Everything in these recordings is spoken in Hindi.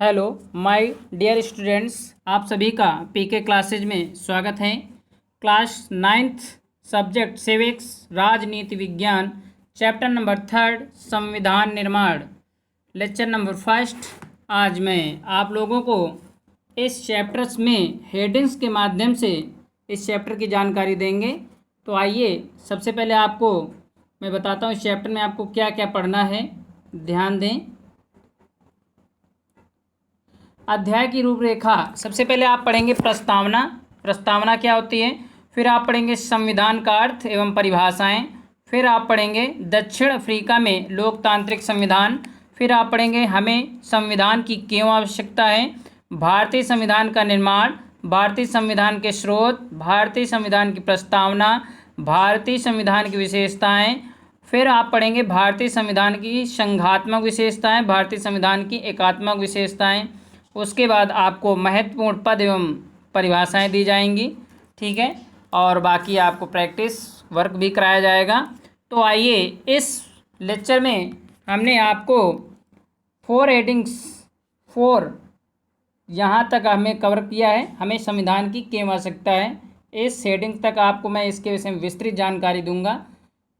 हेलो माय डियर स्टूडेंट्स, आप सभी का पीके क्लासेज में स्वागत है। क्लास 9th सब्जेक्ट सिविक्स राजनीति विज्ञान चैप्टर नंबर 3 संविधान निर्माण लेक्चर नंबर 1। आज मैं आप लोगों को इस चैप्टर्स में हेडिंग्स के माध्यम से इस चैप्टर की जानकारी देंगे। तो आइए सबसे पहले आपको मैं बताता हूँ इस चैप्टर में आपको क्या क्या पढ़ना है। ध्यान दें। अध्याय की रूपरेखा, सबसे पहले आप पढ़ेंगे प्रस्तावना। प्रस्तावना क्या होती है। फिर आप पढ़ेंगे संविधान का अर्थ एवं परिभाषाएं। फिर आप पढ़ेंगे दक्षिण अफ्रीका में लोकतांत्रिक संविधान। फिर आप पढ़ेंगे हमें संविधान की क्यों आवश्यकता है, भारतीय संविधान का निर्माण, भारतीय संविधान के स्रोत, भारतीय संविधान की प्रस्तावना, भारतीय संविधान की विशेषताएं। फिर आप पढ़ेंगे भारतीय संविधान की संघात्मक विशेषताएं, भारतीय संविधान की एकात्मक विशेषताएं। उसके बाद आपको महत्वपूर्ण पद एवं परिभाषाएं दी जाएंगी, ठीक है। और बाकी आपको प्रैक्टिस वर्क भी कराया जाएगा। तो आइए इस लेक्चर में हमने आपको 4 हेडिंग्स 4 यहाँ तक हमें कवर किया है। हमें संविधान की क्यों आवश्यकता है, इस हेडिंग तक आपको मैं इसके विषय में विस्तृत जानकारी दूंगा।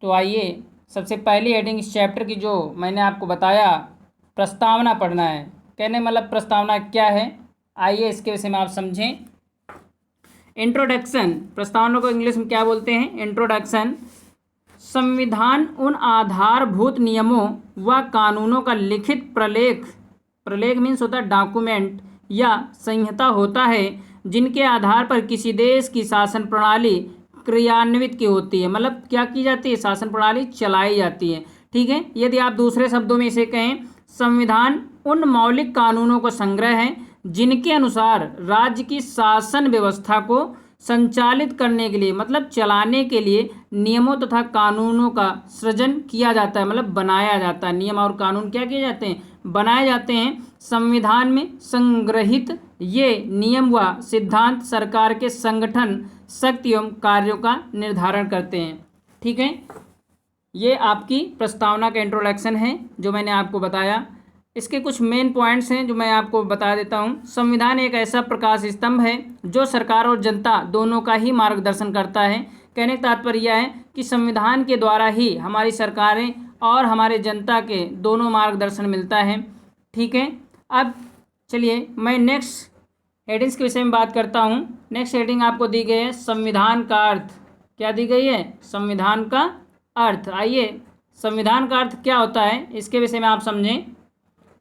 तो आइए सबसे पहली हेडिंग इस चैप्टर की जो मैंने आपको बताया, प्रस्तावना पढ़ना है। कहने मतलब प्रस्तावना क्या है, आइए इसके विषय में आप समझें। इंट्रोडक्शन, प्रस्तावना को इंग्लिश में क्या बोलते हैं, इंट्रोडक्शन। संविधान उन आधारभूत नियमों व कानूनों का लिखित प्रलेख, प्रलेख मीन्स होता है डॉक्यूमेंट या संहिता होता है, जिनके आधार पर किसी देश की शासन प्रणाली क्रियान्वित की होती है। मतलब क्या की जाती है, शासन प्रणाली चलाई जाती है, ठीक है। यदि आप दूसरे शब्दों में इसे कहें, संविधान उन मौलिक कानूनों का संग्रह है जिनके अनुसार राज्य की शासन व्यवस्था को संचालित करने के लिए, मतलब चलाने के लिए नियमों तथा कानूनों का सृजन किया जाता है, मतलब बनाया जाता है। नियम और कानून क्या किए जाते हैं, बनाए जाते हैं। संविधान में संग्रहित ये नियम व सिद्धांत सरकार के संगठन, शक्ति एवं कार्यों का निर्धारण करते हैं, ठीक है। ये आपकी प्रस्तावना का इंट्रोडक्शन है जो मैंने आपको बताया। इसके कुछ मेन पॉइंट्स हैं जो मैं आपको बता देता हूँ। संविधान एक ऐसा प्रकाश स्तंभ है जो सरकार और जनता दोनों का ही मार्गदर्शन करता है। कहने का तात्पर्य यह है कि संविधान के द्वारा ही हमारी सरकारें और हमारे जनता के दोनों मार्गदर्शन मिलता है, ठीक है। अब चलिए मैं नेक्स्ट हेडिंग्स के विषय में बात करता हूँ। नेक्स्ट हेडिंग आपको दी गई है संविधान का अर्थ। क्या दी गई है, संविधान का अर्थ। आइए संविधान का अर्थ क्या होता है इसके विषय में आप समझें।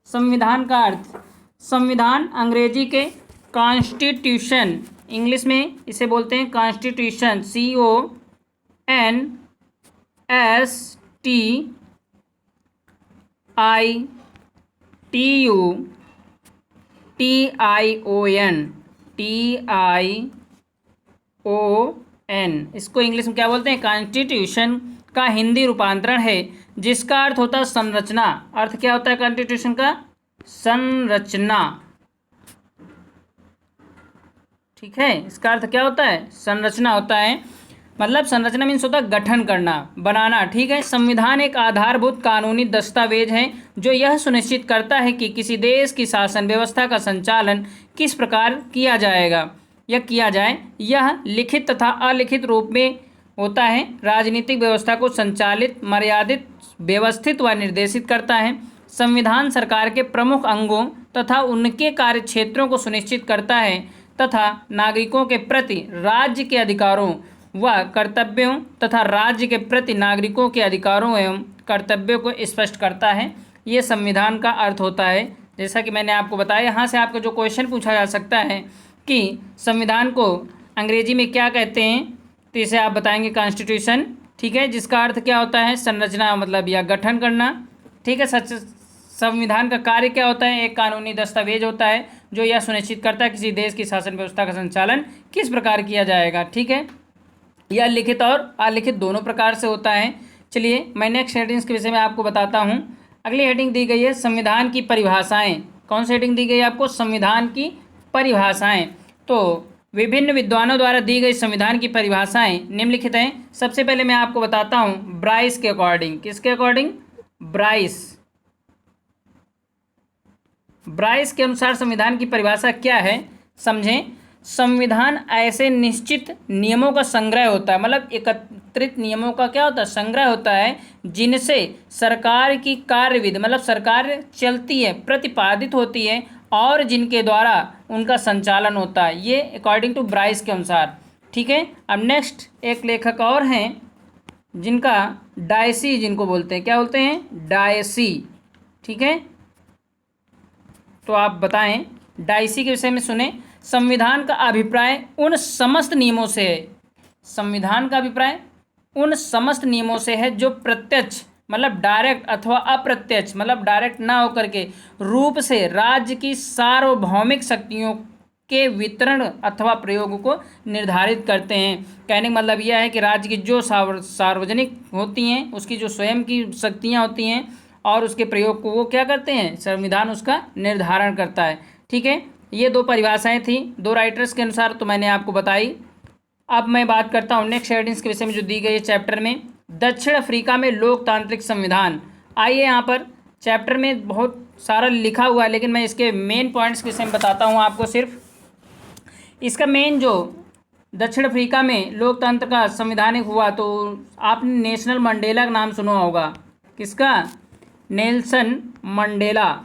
संविधान का अर्थ, संविधान अंग्रेजी के कॉन्स्टिट्यूशन, इंग्लिश में इसे बोलते हैं कॉन्स्टिट्यूशन, CONSTITUTION, इसको इंग्लिश में क्या बोलते हैं, कॉन्स्टिट्यूशन का हिंदी रूपांतरण है जिसका अर्थ होता है संरचना। अर्थ क्या होता है कॉन्स्टिट्यूशन का, संरचना, ठीक है। इसका अर्थ क्या होता है, संरचना होता है। मतलब संरचना मीन्स होता है गठन करना, बनाना, ठीक है। संविधान एक आधारभूत कानूनी दस्तावेज है जो यह सुनिश्चित करता है कि किसी देश की शासन व्यवस्था का संचालन किस प्रकार किया जाएगा या किया जाए। यह लिखित तथा अलिखित रूप में होता है, राजनीतिक व्यवस्था को संचालित, मर्यादित, व्यवस्थित व निर्देशित करता है। संविधान सरकार के प्रमुख अंगों तथा उनके कार्य क्षेत्रों को सुनिश्चित करता है तथा नागरिकों के प्रति राज्य के अधिकारों व कर्तव्यों तथा राज्य के प्रति नागरिकों के अधिकारों एवं कर्तव्यों को स्पष्ट करता है। ये संविधान का अर्थ होता है। जैसा कि मैंने आपको बताया, यहाँ से आपको जो क्वेश्चन पूछा जा सकता है कि संविधान को अंग्रेजी में क्या कहते हैं, तो इसे आप बताएंगे कॉन्स्टिट्यूशन, ठीक है, जिसका अर्थ क्या होता है, संरचना मतलब या गठन करना, ठीक है। संविधान का कार्य क्या होता है, एक कानूनी दस्तावेज होता है जो यह सुनिश्चित करता है किसी देश की शासन व्यवस्था का संचालन किस प्रकार किया जाएगा, ठीक है। यह लिखित और अलिखित दोनों प्रकार से होता है। चलिए मैं नेक्स्ट हेडिंग्स के विषय में आपको बताता हूँ। अगली हेडिंग दी गई है संविधान की परिभाषाएं। कौन सी हेडिंग दी गई है आपको, संविधान की परिभाषाएं। तो विभिन्न विद्वानों द्वारा दी गई संविधान की परिभाषाएं निम्नलिखित हैं। सबसे पहले मैं आपको बताता हूँ ब्राइस के अकॉर्डिंग। किसके अकॉर्डिंग, ब्राइस, ब्राइस के अनुसार संविधान की परिभाषा क्या है, समझें। संविधान ऐसे निश्चित नियमों का संग्रह होता है, मतलब एकत्रित नियमों का क्या होता है, संग्रह होता है, जिनसे सरकार की कार्यविधि, मतलब सरकार चलती है, प्रतिपादित होती है और जिनके द्वारा उनका संचालन होता है। ये अकॉर्डिंग टू ब्राइस के अनुसार। ठीक है। अब नेक्स्ट एक लेखक और हैं जिनका डायसी, जिनको बोलते हैं, क्या बोलते हैं, डायसी। ठीक है, तो आप बताएं डायसी के विषय में। सुने, संविधान का अभिप्राय उन समस्त नियमों से है, संविधान का अभिप्राय उन समस्त नियमों से है जो प्रत्यक्ष, मतलब डायरेक्ट, अथवा अप्रत्यक्ष, मतलब डायरेक्ट ना होकर के रूप से राज्य की सार्वभौमिक शक्तियों के वितरण अथवा प्रयोग को निर्धारित करते हैं। कहने का मतलब यह है कि राज्य की जो सार्वजनिक होती हैं, उसकी जो स्वयं की शक्तियाँ होती हैं और उसके प्रयोग को वो क्या करते हैं, संविधान उसका निर्धारण करता है। ठीक है, ये दो परिभाषाएं थी दो राइटर्स के अनुसार, तो मैंने आपको बताई। अब मैं बात करता हूँ नेक्स्ट हेडिंग्स के विषय में जो दी गई है चैप्टर में, दक्षिण अफ्रीका में लोकतांत्रिक संविधान। आइए, यहाँ पर चैप्टर में बहुत सारा लिखा हुआ है, लेकिन मैं इसके मेन पॉइंट्स के विषय में बताता हूँ आपको। सिर्फ इसका मेन जो दक्षिण अफ्रीका में लोकतंत्र का संवैधानिक हुआ, तो आपने नेशनल मंडेला का नाम सुना होगा। किसका, नेल्सन मंडेला,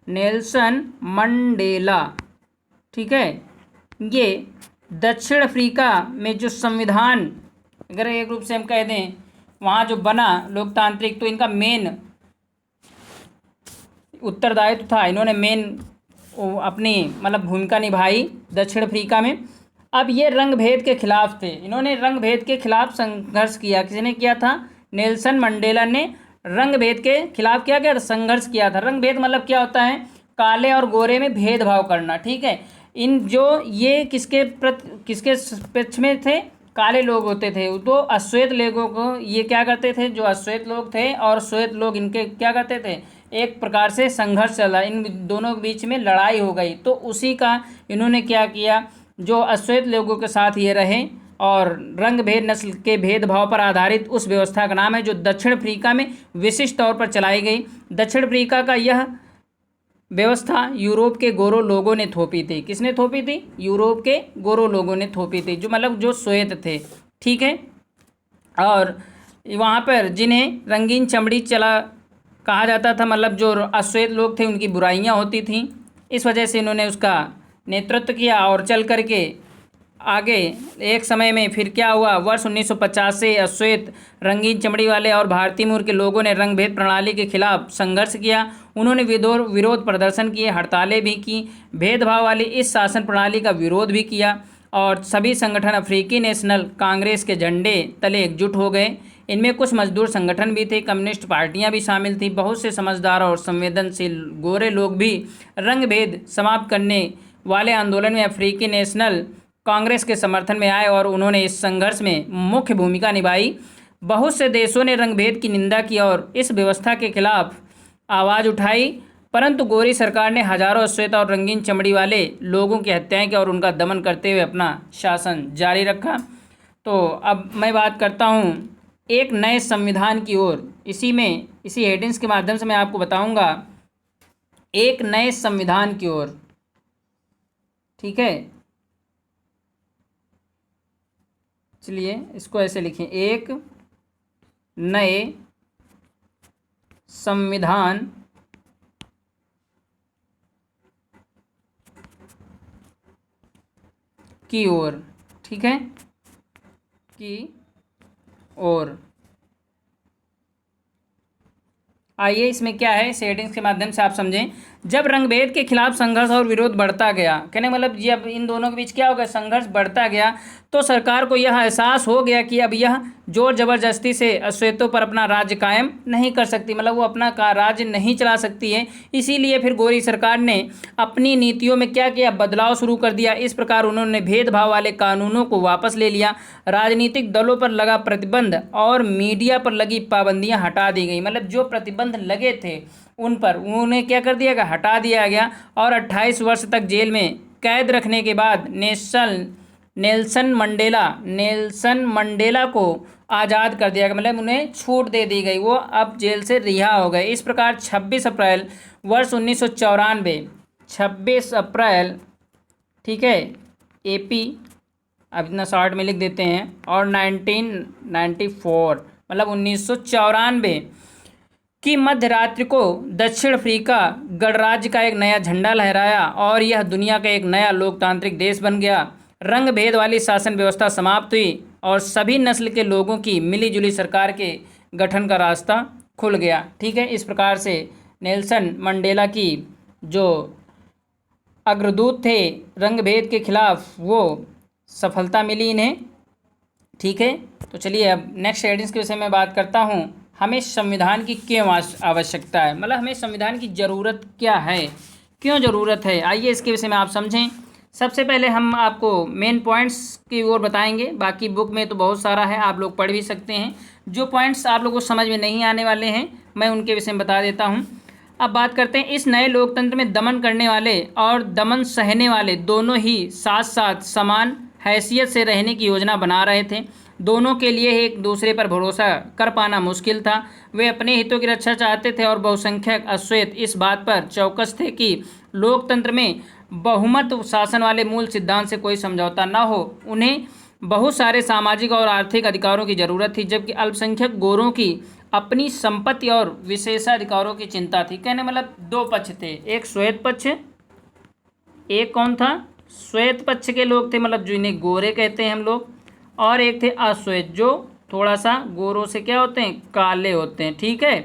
नेल्सन मंडेला। ठीक है, ये दक्षिण अफ्रीका में जो संविधान, अगर एक रूप से हम कह दें, वहाँ जो बना लोकतांत्रिक, तो इनका मेन उत्तरदायित्व था, इन्होंने मेन अपनी मतलब भूमिका निभाई दक्षिण अफ्रीका में। अब ये रंग भेद के खिलाफ थे, इन्होंने रंग भेद के खिलाफ संघर्ष किया। किसने किया था, नेल्सन मंडेला ने रंग भेद के खिलाफ क्या किया था, संघर्ष किया था। रंग भेद मतलब क्या होता है, काले और गोरे में भेदभाव करना। ठीक है, इन जो ये किसके पक्ष में थे, काले लोग होते थे, तो अश्वेत लोगों को ये क्या करते थे, जो अश्वेत लोग थे और श्वेत लोग, इनके क्या करते थे, एक प्रकार से संघर्ष चला, इन दोनों के बीच में लड़ाई हो गई। तो उसी का इन्होंने क्या किया, जो अश्वेत लोगों के साथ ये रहे और रंग भेद, नस्ल के भेदभाव पर आधारित उस व्यवस्था का नाम है जो दक्षिण अफ्रीका में विशिष्ट तौर पर चलाई गई। दक्षिण अफ्रीका का यह व्यवस्था यूरोप के गोरो लोगों ने थोपी थी। किसने थोपी थी, यूरोप के गोरो लोगों ने थोपी थी, जो मतलब जो श्वेत थे। ठीक है, और वहाँ पर जिन्हें रंगीन चमड़ी चला कहा जाता था, मतलब जो अश्वेत लोग थे उनकी बुराइयाँ होती थीं, इस वजह से इन्होंने उसका नेतृत्व किया। और चल करके आगे एक समय में फिर क्या हुआ, वर्ष 1950 से अश्वेत, रंगीन चमड़ी वाले और भारतीय मूल के लोगों ने रंग भेद प्रणाली के खिलाफ संघर्ष किया। उन्होंने विरोध प्रदर्शन किए, हड़तालें भी की, भेदभाव वाली इस शासन प्रणाली का विरोध भी किया और सभी संगठन अफ्रीकी नेशनल कांग्रेस के झंडे तले एकजुट हो गए। इनमें कुछ मजदूर संगठन भी थे, कम्युनिस्ट पार्टियां भी शामिल थीं। बहुत से समझदार और संवेदनशील गोरे लोग भी रंग भेद समाप्त करने वाले आंदोलन में अफ्रीकी नेशनल कांग्रेस के समर्थन में आए और उन्होंने इस संघर्ष में मुख्य भूमिका निभाई। बहुत से देशों ने रंग भेद की निंदा की और इस व्यवस्था के खिलाफ आवाज़ उठाई, परंतु गोरी सरकार ने हजारों अश्वेत और रंगीन चमड़ी वाले लोगों की हत्याएं की और उनका दमन करते हुए अपना शासन जारी रखा। तो अब मैं बात करता हूँ एक नए संविधान की ओर। इसी हेडिंग्स के माध्यम से मैं आपको बताऊंगा एक नए संविधान की ओर। ठीक है, चलिए इसको ऐसे लिखें, एक नए संविधान की ओर। ठीक है, की ओर। आइए इसमें क्या है, सेटिंग्स के माध्यम से आप समझें। जब रंगभेद के खिलाफ संघर्ष और विरोध बढ़ता गया, कहने मतलब जब इन दोनों के बीच क्या हो गया, संघर्ष बढ़ता गया, तो सरकार को यह एहसास हो गया कि अब यह जोर जबरदस्ती से अश्वेतों पर अपना राज्य कायम नहीं कर सकती, मतलब वो अपना राज्य नहीं चला सकती है। इसीलिए फिर गोरी सरकार ने अपनी नीतियों में क्या किया, बदलाव शुरू कर दिया। इस प्रकार उन्होंने भेदभाव वाले कानूनों को वापस ले लिया, राजनीतिक दलों पर लगा प्रतिबंध और मीडिया पर लगी पाबंदियां हटा दी गई। मतलब जो प्रतिबंध लगे थे उन पर उन्हें क्या कर दिया गया, हटा दिया गया। और 28 वर्ष तक जेल में कैद रखने के बाद नेल्सन नेल्सन मंडेला को आज़ाद कर दिया गया, मतलब उन्हें छूट दे दी गई, वो अब जेल से रिहा हो गए। इस प्रकार 26 अप्रैल वर्ष 1994, 26 अप्रैल, ठीक है, एपी, अब इतना शॉर्ट में लिख देते हैं, और 1994 मतलब 1994 की मध्य रात्रि को दक्षिण अफ्रीका गणराज्य का एक नया झंडा लहराया और यह दुनिया का एक नया लोकतांत्रिक देश बन गया। रंग भेद वाली शासन व्यवस्था समाप्त हुई और सभी नस्ल के लोगों की मिलीजुली सरकार के गठन का रास्ता खुल गया। ठीक है, इस प्रकार से नेल्सन मंडेला की जो अग्रदूत थे रंग भेद के खिलाफ, वो सफलता मिली इन्हें। ठीक है, तो चलिए अब नेक्स्ट हेडिंग्स के विषय में बात करता हूँ। हमें संविधान की क्यों आवश्यकता है, मतलब हमें संविधान की ज़रूरत क्या है, क्यों ज़रूरत है, आइए इसके विषय में आप समझें। सबसे पहले हम आपको मेन पॉइंट्स की ओर बताएंगे, बाकी बुक में तो बहुत सारा है, आप लोग पढ़ भी सकते हैं। जो पॉइंट्स आप लोगों को समझ में नहीं आने वाले हैं मैं उनके विषय में बता देता हूँ। अब बात करते हैं, इस नए लोकतंत्र में दमन करने वाले और दमन सहने वाले दोनों ही साथ साथ समान हैसियत से रहने की योजना बना रहे थे। दोनों के लिए एक दूसरे पर भरोसा कर पाना मुश्किल था। वे अपने हितों की रक्षा चाहते थे और बहुसंख्यक अश्वेत इस बात पर चौकस थे कि लोकतंत्र में बहुमत शासन वाले मूल सिद्धांत से कोई समझौता न हो। उन्हें बहुत सारे सामाजिक और आर्थिक अधिकारों की ज़रूरत थी, जबकि अल्पसंख्यक गोरों की अपनी संपत्ति और विशेषाधिकारों की चिंता थी। कहने मतलब दो पक्ष थे, एक श्वेत पक्ष, एक कौन था, श्वेत पक्ष के लोग थे, मतलब जो इन्हें गोरे कहते हैं हम लोग, और एक थे अश्वेत जो थोड़ा सा गोरों से क्या होते हैं, काले होते हैं। ठीक है,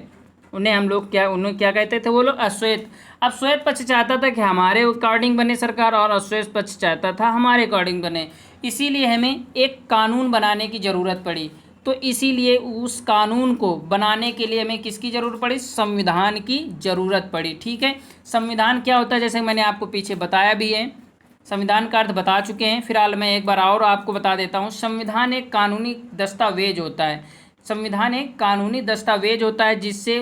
उन्हें क्या कहते थे वो लोग, अश्वेत। अब श्वेत पक्ष चाहता था कि हमारे अकॉर्डिंग बने सरकार और अश्वेत पक्ष चाहता था हमारे अकॉर्डिंग बने, इसीलिए हमें एक कानून बनाने की ज़रूरत पड़ी। तो इसीलिए उस कानून को बनाने के लिए हमें किसकी ज़रूरत पड़ी, संविधान की ज़रूरत पड़ी। ठीक है, संविधान क्या होता है, जैसे मैंने आपको पीछे बताया भी है, संविधान का अर्थ बता चुके हैं, फिलहाल मैं एक बार और आपको बता देता हूँ। संविधान एक कानूनी दस्तावेज होता है, संविधान एक कानूनी दस्तावेज होता है जिससे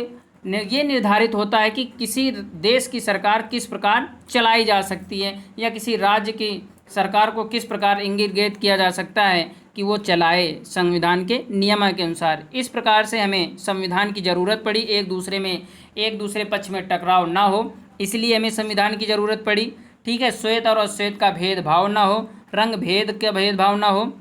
ये निर्धारित होता है कि किसी देश की सरकार किस प्रकार चलाई जा सकती है या किसी राज्य की सरकार को किस प्रकार इंगित किया जा सकता है कि वो चलाए संविधान के नियम के अनुसार। इस प्रकार से हमें संविधान की ज़रूरत पड़ी, एक दूसरे पक्ष में टकराव ना हो, इसलिए हमें संविधान की ज़रूरत पड़ी। ठीक है, श्वेत और अश्वेत का भेदभाव ना हो, रंग भेद का भेदभाव ना हो,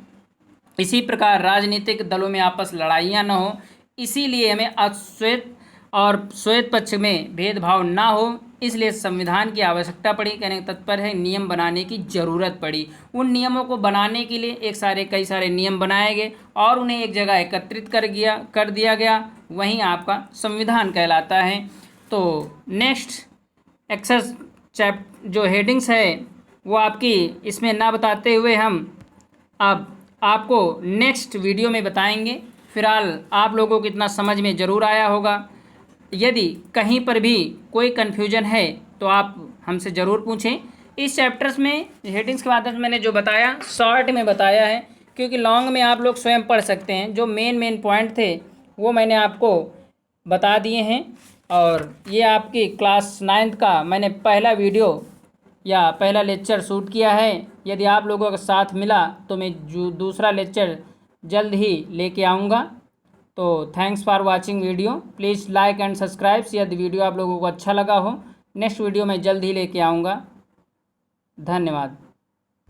इसी प्रकार राजनीतिक दलों में आपस लड़ाइयाँ ना हो, इसीलिए हमें अश्वेत और श्वेत पक्ष में भेदभाव ना हो, इसलिए संविधान की आवश्यकता पड़ी। कहने का तात्पर्य है नियम बनाने की ज़रूरत पड़ी। उन नियमों को बनाने के लिए कई सारे नियम बनाए गए और उन्हें एक जगह एकत्रित कर दिया गया, वहीं आपका संविधान कहलाता है। तो नेक्स्ट एक्सर्स जो हेडिंग्स है वो आपकी इसमें ना बताते हुए हम अब आपको नेक्स्ट वीडियो में बताएंगे। फिलहाल आप लोगों को इतना समझ में ज़रूर आया होगा। यदि कहीं पर भी कोई कन्फ्यूजन है तो आप हमसे ज़रूर पूछें। इस चैप्टर्स में हेडिंग्स के माध्यम से मैंने जो बताया शॉर्ट में बताया है, क्योंकि लॉन्ग में आप लोग स्वयं पढ़ सकते हैं। जो मेन पॉइंट थे वो मैंने आपको बता दिए हैं, और ये आपकी क्लास 9th का मैंने पहला वीडियो या पहला लेक्चर शूट किया है। यदि आप लोगों का साथ मिला तो मैं दूसरा लेक्चर जल्द ही लेके आऊँगा। तो thanks for watching video, please like and subscribe यदि वीडियो आप लोगों को अच्छा लगा हो। नेक्स्ट वीडियो मैं जल्द ही लेके आऊँगा। धन्यवाद।